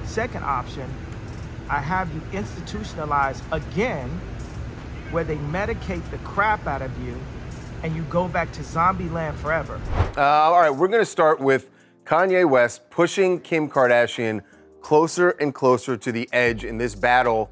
Second option, I have you institutionalized again, where they medicate the crap out of you and you go back to zombie land forever. All right, we're gonna start with Kanye West pushing Kim Kardashian closer and closer to the edge in this battle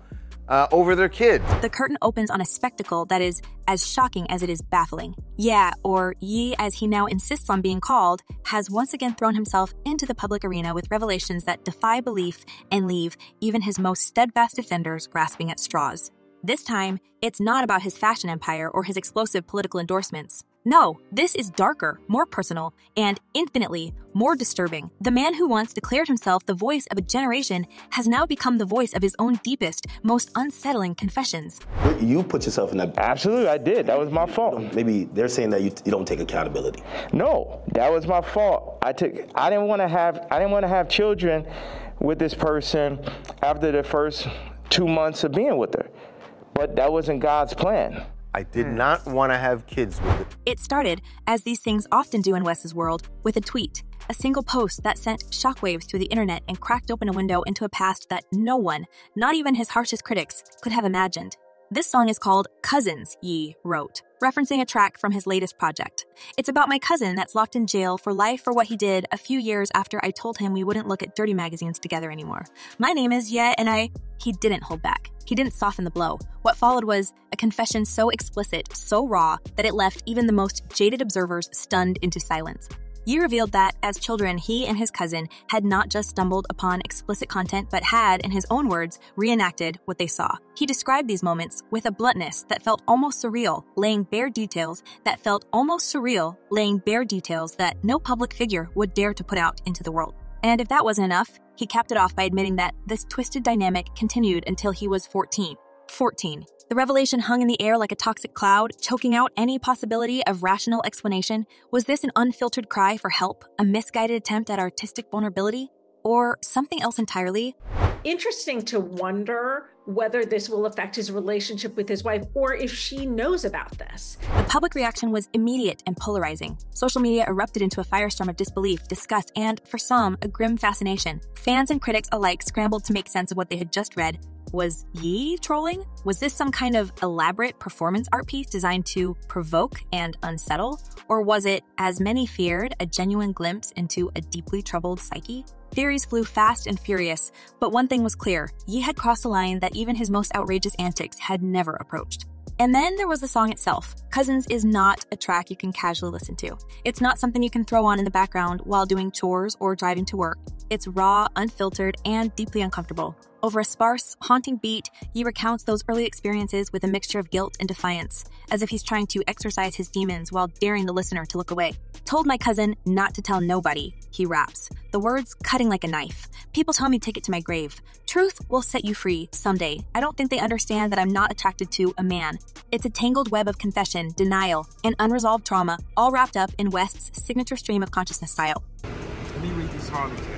over their kids. The curtain opens on a spectacle that is as shocking as it is baffling. Yeah, or Ye, as he now insists on being called, has once again thrown himself into the public arena with revelations that defy belief and leave even his most steadfast defenders grasping at straws. This time, it's not about his fashion empire or his explosive political endorsements. No, this is darker, more personal, and infinitely more disturbing. The man who once declared himself the voice of a generation has now become the voice of his own deepest, most unsettling confessions. You put yourself in that. Absolutely, I did. That was my fault. Maybe they're saying that you don't take accountability. No, that was my fault. I didn't want to have children with this person after the first 2 months of being with her. But that wasn't God's plan. I did not want to have kids with it. It started, as these things often do in Wes's world, with a tweet, a single post that sent shockwaves through the internet and cracked open a window into a past that no one, not even his harshest critics, could have imagined. This song is called Cousins, Ye wrote, referencing a track from his latest project. It's about my cousin that's locked in jail for life for what he did a few years after I told him we wouldn't look at dirty magazines together anymore. My name is Ye, and He didn't hold back. He didn't soften the blow. What followed was a confession so explicit, so raw, that it left even the most jaded observers stunned into silence. Ye revealed that, as children, he and his cousin had not just stumbled upon explicit content, but had, in his own words, reenacted what they saw. He described these moments with a bluntness that felt almost surreal, laying bare details that no public figure would dare to put out into the world. And if that wasn't enough, he capped it off by admitting that this twisted dynamic continued until he was 14. 14. The revelation hung in the air like a toxic cloud, choking out any possibility of rational explanation. Was this an unfiltered cry for help, a misguided attempt at artistic vulnerability, or something else entirely? Interesting to wonder whether this will affect his relationship with his wife or if she knows about this. The public reaction was immediate and polarizing. Social media erupted into a firestorm of disbelief, disgust, and, for some, a grim fascination. Fans and critics alike scrambled to make sense of what they had just read. Was Ye trolling? Was this some kind of elaborate performance art piece designed to provoke and unsettle? Or was it, as many feared, a genuine glimpse into a deeply troubled psyche? Theories flew fast and furious, but one thing was clear. Ye had crossed a line that even his most outrageous antics had never approached. And then there was the song itself. Cousins is not a track you can casually listen to. It's not something you can throw on in the background while doing chores or driving to work. It's raw, unfiltered, and deeply uncomfortable. Over a sparse, haunting beat, Ye recounts those early experiences with a mixture of guilt and defiance, as if he's trying to exorcise his demons while daring the listener to look away. Told my cousin not to tell nobody, he raps, the words cutting like a knife. People tell me take it to my grave. Truth will set you free someday. I don't think they understand that I'm not attracted to a man. It's a tangled web of confession, denial, and unresolved trauma, all wrapped up in West's signature stream of consciousness style. Let me read these song text.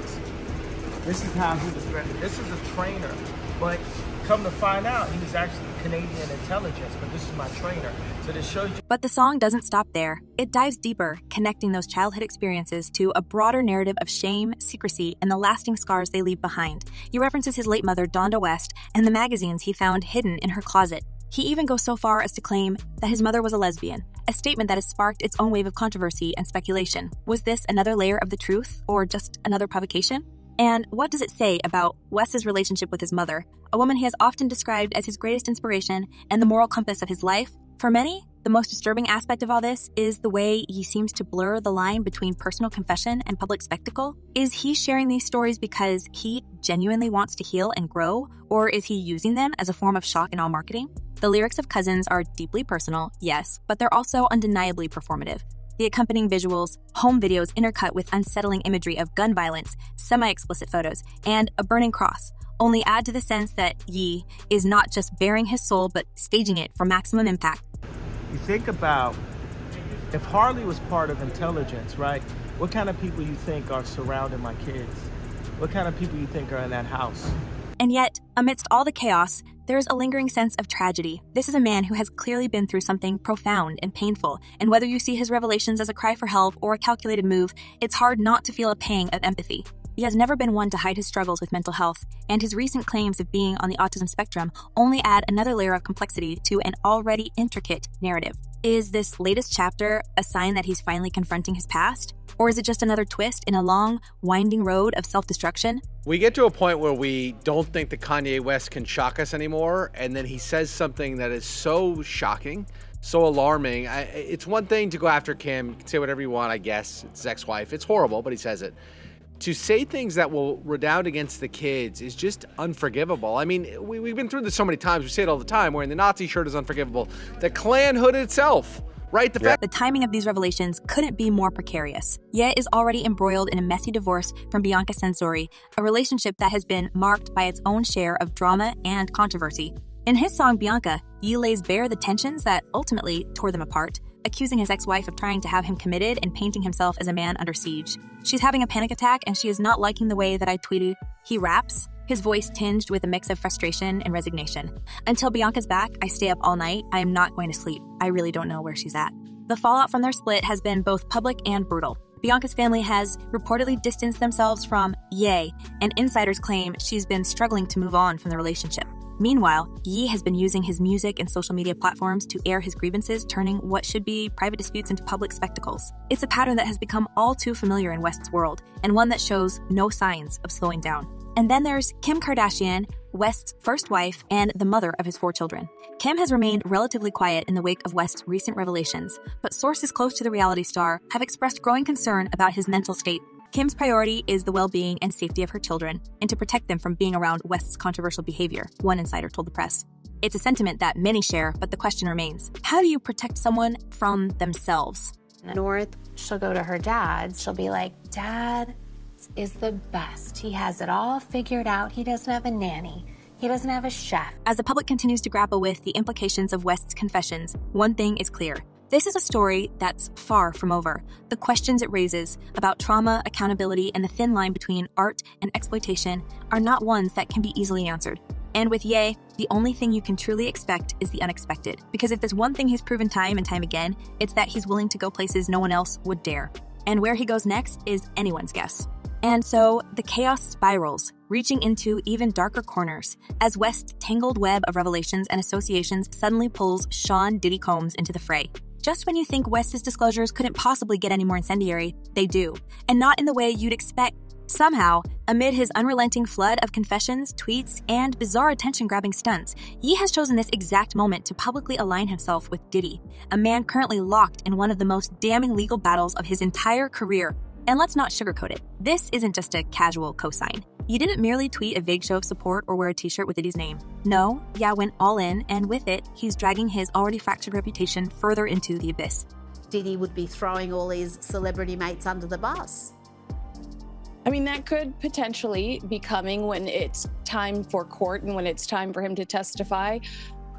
This is how he was ready. This is a trainer, but come to find out, he was actually Canadian intelligence, but this is my trainer. So this shows you. But the song doesn't stop there. It dives deeper, connecting those childhood experiences to a broader narrative of shame, secrecy, and the lasting scars they leave behind. He references his late mother, Donda West, and the magazines he found hidden in her closet. He even goes so far as to claim that his mother was a lesbian, a statement that has sparked its own wave of controversy and speculation. Was this another layer of the truth, or just another provocation? And what does it say about Wes's relationship with his mother, a woman he has often described as his greatest inspiration and the moral compass of his life? For many, the most disturbing aspect of all this is the way he seems to blur the line between personal confession and public spectacle. Is he sharing these stories because he genuinely wants to heal and grow, or is he using them as a form of shock and awe marketing? The lyrics of Cousins are deeply personal, yes, but they're also undeniably performative. The accompanying visuals, home videos intercut with unsettling imagery of gun violence, semi-explicit photos, and a burning cross, only add to the sense that Ye is not just bearing his soul, but staging it for maximum impact. You think about if Harley was part of intelligence, right? What kind of people you think are surrounding my kids? What kind of people you think are in that house? And yet, amidst all the chaos, there is a lingering sense of tragedy. This is a man who has clearly been through something profound and painful, and whether you see his revelations as a cry for help or a calculated move, it's hard not to feel a pang of empathy. He has never been one to hide his struggles with mental health, and his recent claims of being on the autism spectrum only add another layer of complexity to an already intricate narrative. Is this latest chapter a sign that he's finally confronting his past? Or is it just another twist in a long, winding road of self-destruction? We get to a point where we don't think that Kanye West can shock us anymore, and then he says something that is so shocking, so alarming. It's one thing to go after Kim, you can say whatever you want, I guess. It's his ex-wife. It's horrible, but he says it. To say things that will redound against the kids is just unforgivable. I mean, we've been through this so many times. We say it all the time. Wearing the Nazi shirt is unforgivable. The Klan hood itself, right? The timing of these revelations couldn't be more precarious. Ye is already embroiled in a messy divorce from Bianca Censori, a relationship that has been marked by its own share of drama and controversy. In his song Bianca, Ye lays bare the tensions that ultimately tore them apart, accusing his ex-wife of trying to have him committed and painting himself as a man under siege. She's having a panic attack and she is not liking the way that I tweeted. He raps, his voice tinged with a mix of frustration and resignation. Until Bianca's back, I stay up all night. I am not going to sleep. I really don't know where she's at. The fallout from their split has been both public and brutal. Bianca's family has reportedly distanced themselves from Ye, and insiders claim she's been struggling to move on from the relationship. Meanwhile, Ye has been using his music and social media platforms to air his grievances, turning what should be private disputes into public spectacles. It's a pattern that has become all too familiar in West's world, and one that shows no signs of slowing down. And then there's Kim Kardashian, West's first wife and the mother of his 4 children. Kim has remained relatively quiet in the wake of West's recent revelations, but sources close to the reality star have expressed growing concern about his mental state. Kim's priority is the well-being and safety of her children, and to protect them from being around West's controversial behavior, one insider told the press. It's a sentiment that many share, but the question remains, how do you protect someone from themselves? North, she'll go to her dad. She'll be like, Dad is the best. He has it all figured out. He doesn't have a nanny. He doesn't have a chef. As the public continues to grapple with the implications of West's confessions, one thing is clear. This is a story that's far from over. The questions it raises about trauma, accountability, and the thin line between art and exploitation are not ones that can be easily answered. And with Ye, the only thing you can truly expect is the unexpected. Because if there's one thing he's proven time and time again, it's that he's willing to go places no one else would dare. And where he goes next is anyone's guess. And so the chaos spirals, reaching into even darker corners, as West's tangled web of revelations and associations suddenly pulls Sean Diddy Combs into the fray. Just when you think West's disclosures couldn't possibly get any more incendiary, they do. And not in the way you'd expect. Somehow, amid his unrelenting flood of confessions, tweets, and bizarre attention-grabbing stunts, Ye has chosen this exact moment to publicly align himself with Diddy, a man currently locked in one of the most damning legal battles of his entire career. And let's not sugarcoat it. This isn't just a casual cosign. Ye didn't merely tweet a vague show of support or wear a t-shirt with Diddy's name. No, Ye went all in, and with it, he's dragging his already fractured reputation further into the abyss. Diddy would be throwing all his celebrity mates under the bus. I mean, that could potentially be coming when it's time for court and when it's time for him to testify.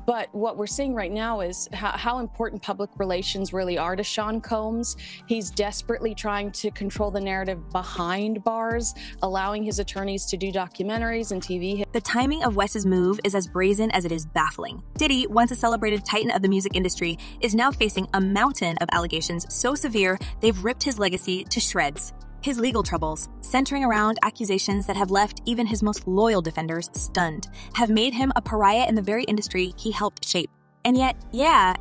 But what we're seeing right now is how important public relations really are to Sean Combs. He's desperately trying to control the narrative behind bars, allowing his attorneys to do documentaries and TV. The timing of West's move is as brazen as it is baffling. Diddy, once a celebrated titan of the music industry, is now facing a mountain of allegations so severe they've ripped his legacy to shreds. His legal troubles, centering around accusations that have left even his most loyal defenders stunned, have made him a pariah in the very industry he helped shape. And yet,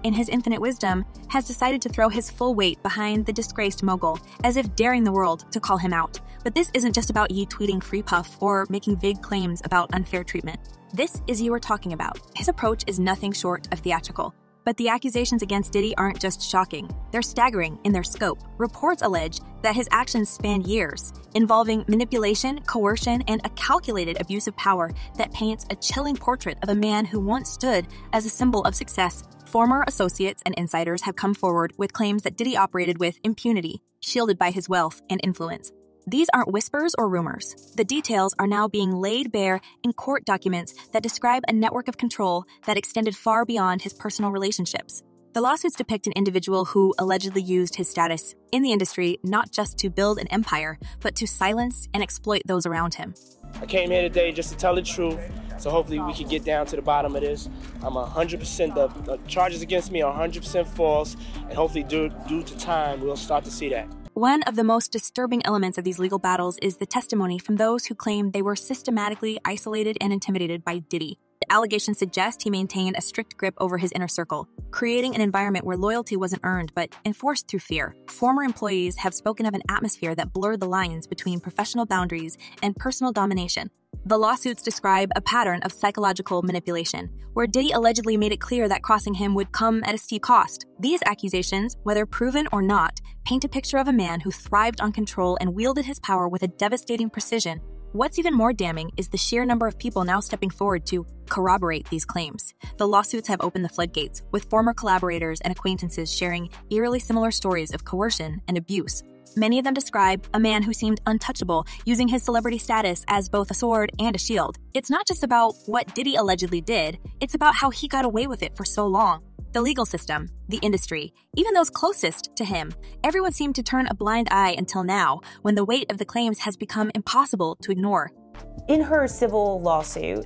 in his infinite wisdom, has decided to throw his full weight behind the disgraced mogul, as if daring the world to call him out. But this isn't just about Ye tweeting free puff or making vague claims about unfair treatment. This is Ye we're talking about. His approach is nothing short of theatrical. But the accusations against Diddy aren't just shocking. They're staggering in their scope. Reports allege that his actions span years, involving manipulation, coercion, and a calculated abuse of power that paints a chilling portrait of a man who once stood as a symbol of success. Former associates and insiders have come forward with claims that Diddy operated with impunity, shielded by his wealth and influence. These aren't whispers or rumors. The details are now being laid bare in court documents that describe a network of control that extended far beyond his personal relationships. The lawsuits depict an individual who allegedly used his status in the industry not just to build an empire, but to silence and exploit those around him. I came here today just to tell the truth, so hopefully we can get down to the bottom of this. I'm 100%, the charges against me are 100% false, and hopefully due to time, we'll start to see that. One of the most disturbing elements of these legal battles is the testimony from those who claim they were systematically isolated and intimidated by Diddy. The allegations suggest he maintained a strict grip over his inner circle, creating an environment where loyalty wasn't earned but enforced through fear. Former employees have spoken of an atmosphere that blurred the lines between professional boundaries and personal domination. The lawsuits describe a pattern of psychological manipulation, where Diddy allegedly made it clear that crossing him would come at a steep cost. These accusations, whether proven or not, paint a picture of a man who thrived on control and wielded his power with a devastating precision. What's even more damning is the sheer number of people now stepping forward to corroborate these claims. The lawsuits have opened the floodgates, with former collaborators and acquaintances sharing eerily similar stories of coercion and abuse. Many of them describe a man who seemed untouchable, using his celebrity status as both a sword and a shield. It's not just about what Diddy allegedly did, it's about how he got away with it for so long. The legal system, the industry, even those closest to him, everyone seemed to turn a blind eye until now, when the weight of the claims has become impossible to ignore. In her civil lawsuit,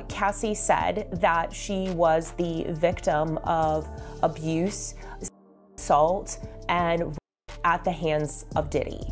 Cassie said that she was the victim of abuse, assault, and at the hands of Diddy.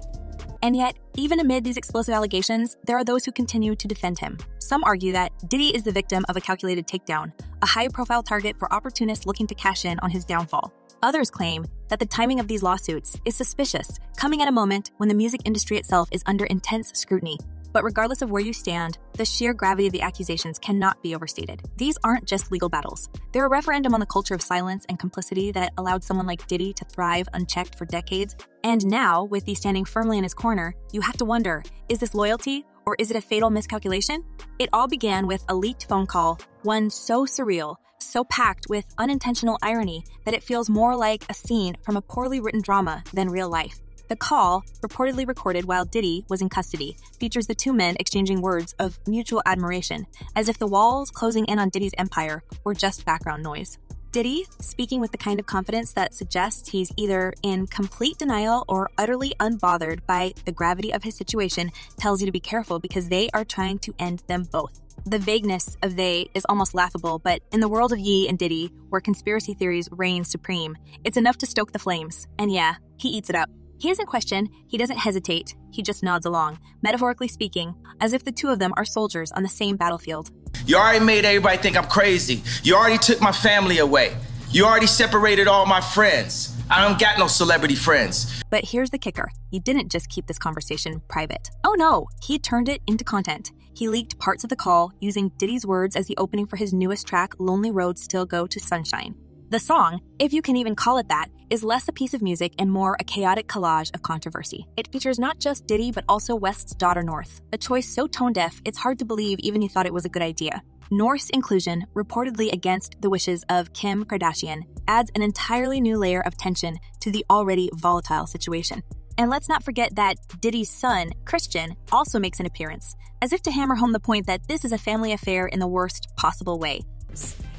And yet, even amid these explosive allegations, there are those who continue to defend him. Some argue that Diddy is the victim of a calculated takedown, a high-profile target for opportunists looking to cash in on his downfall. Others claim that the timing of these lawsuits is suspicious, coming at a moment when the music industry itself is under intense scrutiny. But regardless of where you stand, the sheer gravity of the accusations cannot be overstated. These aren't just legal battles. They're a referendum on the culture of silence and complicity that allowed someone like Diddy to thrive unchecked for decades. And now, with these standing firmly in his corner, you have to wonder, is this loyalty or is it a fatal miscalculation? It all began with a leaked phone call, one so surreal, so packed with unintentional irony that it feels more like a scene from a poorly written drama than real life. The call, reportedly recorded while Diddy was in custody, features the two men exchanging words of mutual admiration, as if the walls closing in on Diddy's empire were just background noise. Diddy, speaking with the kind of confidence that suggests he's either in complete denial or utterly unbothered by the gravity of his situation, tells you to be careful because they are trying to end them both. The vagueness of they is almost laughable, but in the world of Ye and Diddy, where conspiracy theories reign supreme, it's enough to stoke the flames. And yeah, he eats it up. He doesn't question, he doesn't hesitate, he just nods along, metaphorically speaking, as if the two of them are soldiers on the same battlefield. You already made everybody think I'm crazy. You already took my family away. You already separated all my friends. I don't got no celebrity friends. But here's the kicker. He didn't just keep this conversation private. Oh no, he turned it into content. He leaked parts of the call using Diddy's words as the opening for his newest track, Lonely Roads Still Go to Sunshine. The song, if you can even call it that, is less a piece of music and more a chaotic collage of controversy. It features not just Diddy, but also West's daughter North, a choice so tone-deaf it's hard to believe even you thought it was a good idea. North's inclusion, reportedly against the wishes of Kim Kardashian, adds an entirely new layer of tension to the already volatile situation. And let's not forget that Diddy's son, Christian, also makes an appearance, as if to hammer home the point that this is a family affair in the worst possible way.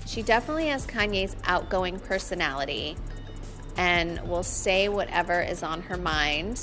She definitely has Kanye's outgoing personality and will say whatever is on her mind,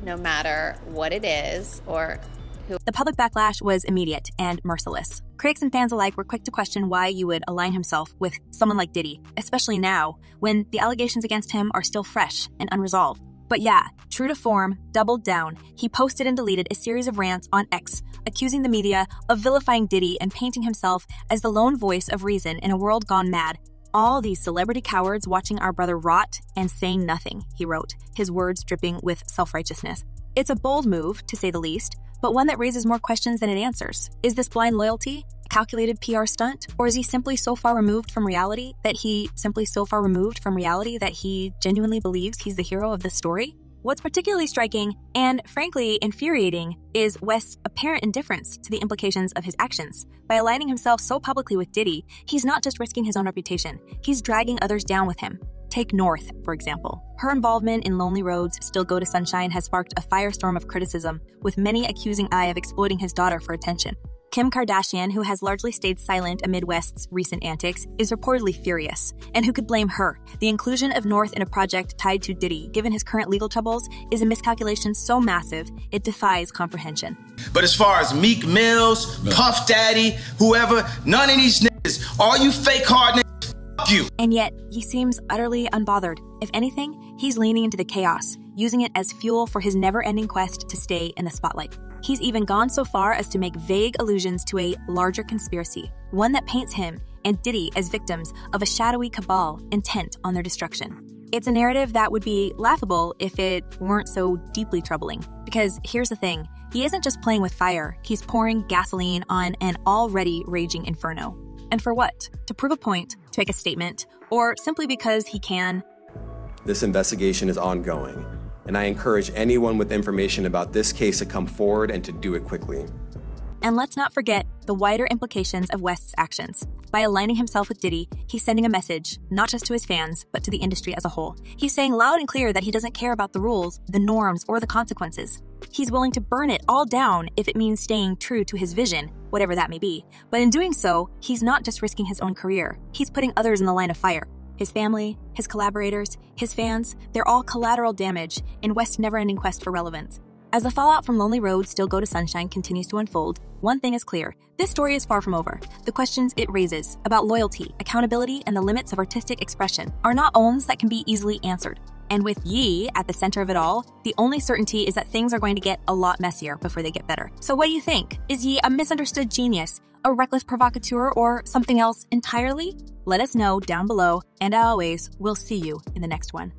no matter what it is or who. The public backlash was immediate and merciless. Critics and fans alike were quick to question why you would align himself with someone like Diddy, especially now, when the allegations against him are still fresh and unresolved. But yeah, true to form, doubled down, he posted and deleted a series of rants on X, accusing the media of vilifying Diddy and painting himself as the lone voice of reason in a world gone mad. All these celebrity cowards watching our brother rot and saying nothing, he wrote, his words dripping with self-righteousness. It's a bold move, to say the least, but one that raises more questions than it answers. Is this blind loyalty? A calculated PR stunt? Or is he simply so far removed from reality that he genuinely believes he's the hero of this story? What's particularly striking, and frankly infuriating, is West's apparent indifference to the implications of his actions. By aligning himself so publicly with Diddy, he's not just risking his own reputation, he's dragging others down with him. Take North, for example. Her involvement in Lonely Roads Still Go to Sunshine has sparked a firestorm of criticism, with many accusing Ai of exploiting his daughter for attention. Kim Kardashian, who has largely stayed silent amid West's recent antics, is reportedly furious. And who could blame her? The inclusion of North in a project tied to Diddy, given his current legal troubles, is a miscalculation so massive, it defies comprehension. But as far as Meek Mills, Puff Daddy, whoever, none of these niggas, all you fake hard niggas, fuck you. And yet, he seems utterly unbothered. If anything, he's leaning into the chaos. using it as fuel for his never-ending quest to stay in the spotlight. He's even gone so far as to make vague allusions to a larger conspiracy, one that paints him and Diddy as victims of a shadowy cabal intent on their destruction. It's a narrative that would be laughable if it weren't so deeply troubling. Because here's the thing, he isn't just playing with fire, he's pouring gasoline on an already raging inferno. And for what? To prove a point, to make a statement, or simply because he can? This investigation is ongoing, and I encourage anyone with information about this case to come forward and to do it quickly. And let's not forget the wider implications of West's actions. By aligning himself with Diddy, he's sending a message, not just to his fans, but to the industry as a whole. He's saying loud and clear that he doesn't care about the rules, the norms, or the consequences. He's willing to burn it all down if it means staying true to his vision, whatever that may be. But in doing so, he's not just risking his own career. He's putting others in the line of fire. His family, his collaborators, his fans, they're all collateral damage in West's never-ending quest for relevance. As the fallout from Lonely Road Still Go to Sunshine continues to unfold, one thing is clear. This story is far from over. The questions it raises about loyalty, accountability, and the limits of artistic expression are not ones that can be easily answered. And with Ye at the center of it all, the only certainty is that things are going to get a lot messier before they get better. So what do you think? Is Ye a misunderstood genius, a reckless provocateur, or something else entirely? Let us know down below, and as always, we'll see you in the next one.